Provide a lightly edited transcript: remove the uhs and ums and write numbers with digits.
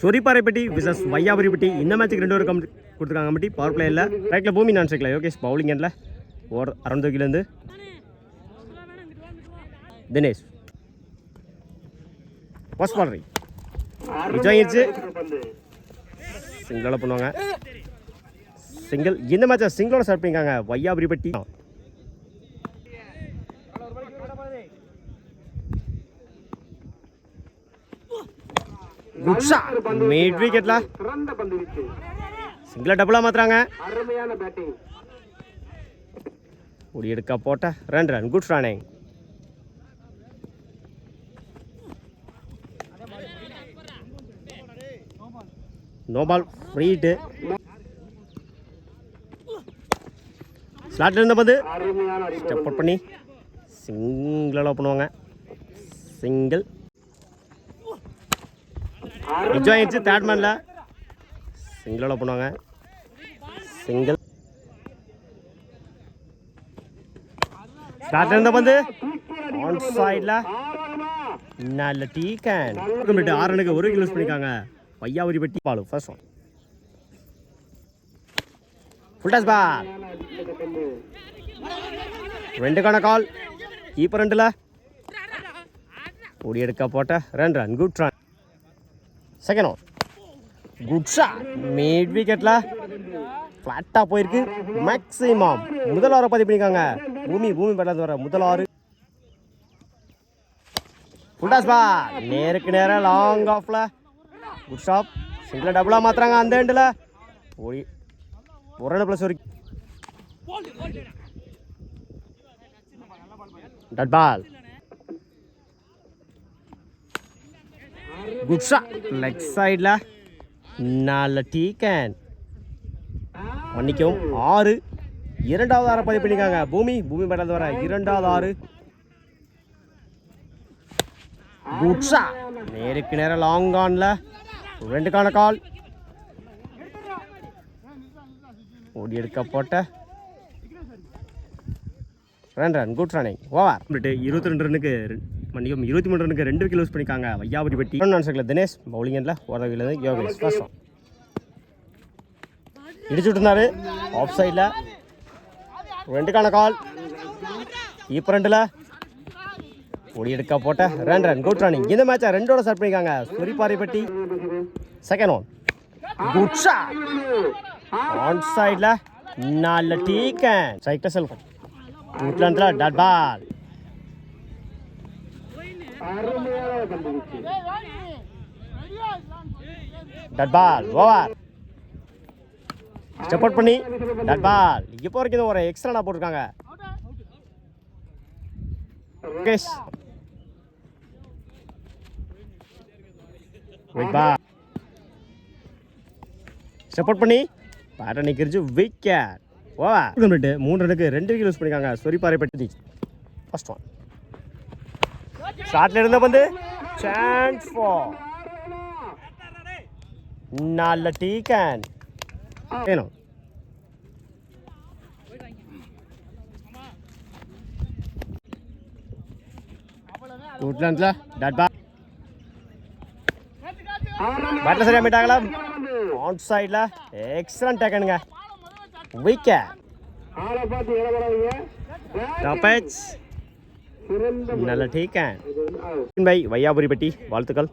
சொரிப்பாறைப்பட்டி versus வையாபுரிப்பட்டி இந்த மேட்சுக்கு 2 over கொடுத்துருக்காங்க. பட்டி பவர் பிளேயில் ரைட்டில் பூமி நான் ஸ்ட்ரைக்கில் யோகேஷ் பவுலிங் எண்டில் ஓவர் அரௌண்ட் தூக்கிலேருந்து தினேஷ் ஃபர்ஸ்ட் பால் ரை விஜயிச்சு சிங்கிளால் பண்ணுவாங்க. சிங்கிள் இந்த மேட்சை சிங்கிளோட ஸ்டார்ட் பண்ணிக்காங்க வையாபுரிப்பட்டி. குட் ஷாட் மிட் விக்கெட்ல சிங்கிளா டபுளா மாத்துறாங்க. ஓடி எடுக்க போட்ட run good running. No ball free hit. ஸ்லாட்ல இருந்த போது ஸ்டெப் அவுட் பண்ணி சிங்கிளாக பண்ணுவாங்க. சிங்கிள் என்ஜாய் ஆயிடுச்சு. தேர்ட் மேனில் சிங்கிளாக பண்ணுவாங்க. சிங்கிள் ஸ்டார்ட் இருந்த பந்து ஆன் சைடில் நல்ல டீ கேன் 6 ரனுக்கு 1 விக்கெட் லூஸ் பண்ணிக்காங்க Vaiyapuripatti. Ball first one full toss ball 2க்கான கால். கீப்பர் 2ல ஓடி எடுக்க போட்ட run good run. Second over good shot mid விக்கெட்ல ஃப்ளாட்டாக போயிருக்கு. மேக்ஸிமம் முதல் ஓவரை பதிவு பண்ணிக்காங்க பூமி பேட்டது வர முதல் ஓவர். ஃபுல் டாஸ் பால் நேருக்கு நேரம் லாங் ஆஃப்ல குட் ஸ்டாப். சிங்கிள் டபுளாக மாத்துறாங்க அந்த எண்டில். ஓடி 1 ரன் ப்ளஸ் வரைக்கும் டட் பால். குட் ஷாட் லெக் சைடில் நல்ல டீ கேன் மன்னிக்கவும் 6. 2வது ஆரை பதிவு பண்ணிக்காங்க பூமி பேட்டது வர 2வது ஆறு. குட் ஷாட் நேருக்கு நேரம் லாங் ஆன்ல 2க்கான கால். ஓடி எடுக்க போட்ட ரன் குட் ரன்னிங் ஓவர். 22 ரனுக்கு மன்னிக்கும் 23 ரனுக்கு 2 விக்கெட் லூஸ் பண்ணிக்காங்க வையாபுரிப்பட்டி. நான் ஸ்ட்ரைக்கில் தினேஷ் பவுலிங் எண்டில் ஓரவிலேருந்து யோகேஷ் ஃபர்ஸ்ட் ஒன் இடிச்சு விட்டுருந்தாரு ஆஃப் சைடில் 2க்கான கால். கீப்பர் 2ல ஓடி எடுக்க போட்ட ரன் குட் ரன்னிங். இந்த மேட்சை 2ஓட ஸ்டார்ட் பண்ணிக்காங்க Soripparaipatti. Second one good shot on சைடில் நல்ல டீ கேன் ஸ்ட்ரைக்கில் செல்ஃபோன் உட்லாந்தில் dot ball. Dot ball over. Step out பண்ணி டாட் பால். இப்போ வரைக்கும் ஒரு எக்ஸ்ட்ரா போட்டிருக்காங்க. ஸ்டெப் அவுட் பண்ணி பேட்டர் நிற்கிறிச்சு விக்கெட் ஓவர். 3 ரனுக்கு 2 விக்கெட் யூஸ் பண்ணிக்காங்க சொரிப்பாறைப்பட்டி. ஃபர்ஸ்ட் ஒன் ஸ்டார்ட்ல இருந்த பந்து சான்ஸ் ஃபார் நல்ல டீ கேன் வேணும். உட்லாண்ட்ல டாட் பால். பேட்ல சரியா மீட்டாங்களா ஆன் சைடில் எக்ஸலன்ட் டேக்கனுங்க விக்கெட். நல்ல டீ கேன் பை வையாபுரிப்பட்டி. வாழ்த்துக்கள்.